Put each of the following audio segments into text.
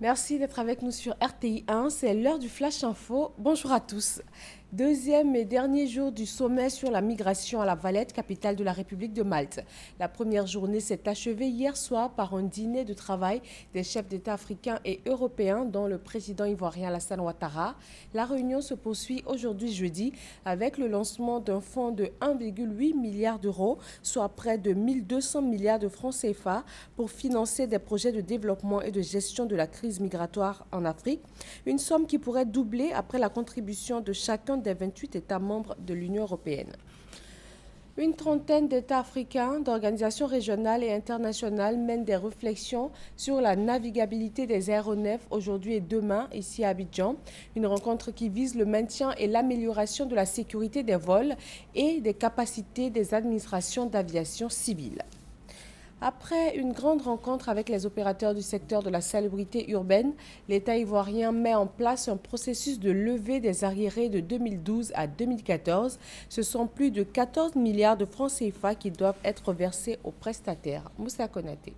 Merci d'être avec nous sur RTI 1, c'est l'heure du Flash Info. Bonjour à tous. Deuxième et dernier jour du sommet sur la migration à La Valette, capitale de la République de Malte. La première journée s'est achevée hier soir par un dîner de travail des chefs d'État africains et européens, dont le président ivoirien Alassane Ouattara. La réunion se poursuit aujourd'hui jeudi avec le lancement d'un fonds de 1,8 milliard d'euros, soit près de 1200 milliards de francs CFA, pour financer des projets de développement et de gestion de la crise migratoire en Afrique. Une somme qui pourrait doubler après la contribution de chacun des 28 États membres de l'Union européenne. Une trentaine d'États africains, d'organisations régionales et internationales mènent des réflexions sur la navigabilité des aéronefs aujourd'hui et demain ici à Abidjan. Une rencontre qui vise le maintien et l'amélioration de la sécurité des vols et des capacités des administrations d'aviation civile. Après une grande rencontre avec les opérateurs du secteur de la salubrité urbaine, l'État ivoirien met en place un processus de levée des arriérés de 2012 à 2014. Ce sont plus de 14 milliards de francs CFA qui doivent être versés aux prestataires. Moussa Konaté.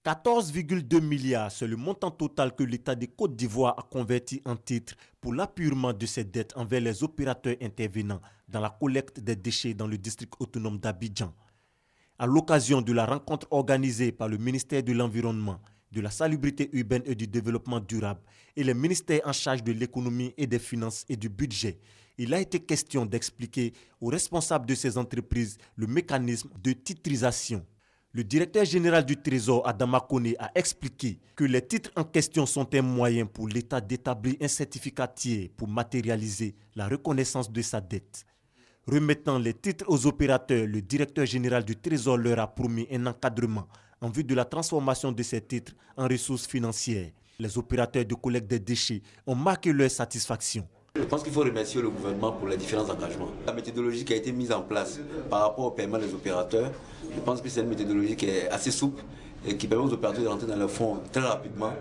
14,2 milliards, c'est le montant total que l'État de Côte d'Ivoire a converti en titres pour l'appurement de ses dettes envers les opérateurs intervenants dans la collecte des déchets dans le district autonome d'Abidjan. À l'occasion de la rencontre organisée par le ministère de l'Environnement, de la Salubrité urbaine et du Développement durable et les ministères en charge de l'économie et des finances et du budget, il a été question d'expliquer aux responsables de ces entreprises le mécanisme de titrisation. Le directeur général du Trésor, Adama Kone, a expliqué que les titres en question sont un moyen pour l'État d'établir un certificat tiers pour matérialiser la reconnaissance de sa dette. Remettant les titres aux opérateurs, le directeur général du Trésor leur a promis un encadrement en vue de la transformation de ces titres en ressources financières. Les opérateurs de collecte des déchets ont marqué leur satisfaction. Je pense qu'il faut remercier le gouvernement pour les différents engagements. La méthodologie qui a été mise en place par rapport au paiement des opérateurs, je pense que c'est une méthodologie qui est assez souple et qui permet aux opérateurs de rentrer dans le fonds très rapidement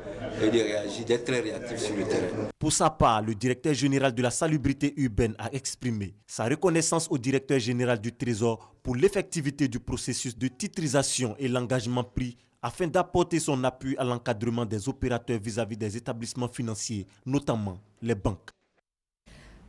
et de réagir, d'être très réactifs sur le terrain. Pour sa part, le directeur général de la salubrité urbaine a exprimé sa reconnaissance au directeur général du Trésor pour l'effectivité du processus de titrisation et l'engagement pris afin d'apporter son appui à l'encadrement des opérateurs vis-à-vis des établissements financiers, notamment les banques.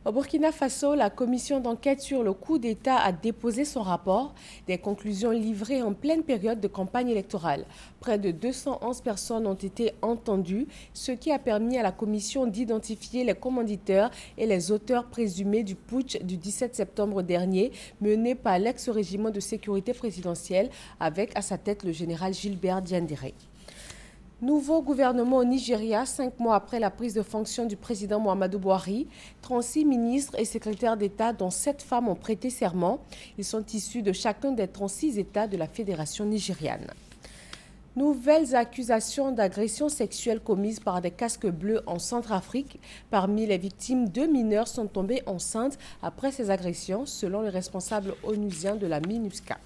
Au Burkina Faso, la commission d'enquête sur le coup d'État a déposé son rapport, des conclusions livrées en pleine période de campagne électorale. Près de 211 personnes ont été entendues, ce qui a permis à la commission d'identifier les commanditeurs et les auteurs présumés du putsch du 17 septembre dernier, mené par l'ex-régiment de sécurité présidentielle, avec à sa tête le général Gilbert Diendéré. Nouveau gouvernement au Nigeria, 5 mois après la prise de fonction du président Muhammadu Buhari. 36 ministres et secrétaires d'État, dont 7 femmes, ont prêté serment. Ils sont issus de chacun des 36 États de la Fédération nigériane. Nouvelles accusations d'agressions sexuelles commises par des casques bleus en Centrafrique. Parmi les victimes, 2 mineurs sont tombés enceintes après ces agressions, selon le responsable onusien de la MINUSCA.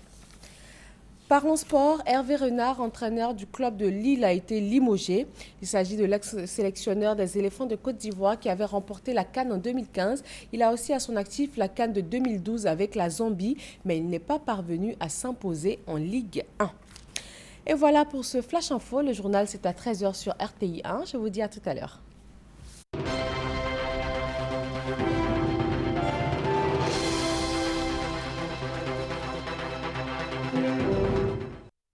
Parlons sport, Hervé Renard, entraîneur du club de Lille, a été limogé. Il s'agit de l'ex-sélectionneur des éléphants de Côte d'Ivoire qui avait remporté la CAN en 2015. Il a aussi à son actif la CAN de 2012 avec la Zambie, mais il n'est pas parvenu à s'imposer en Ligue 1. Et voilà pour ce Flash Info. Le journal, c'est à 13 h sur RTI 1. Je vous dis à tout à l'heure.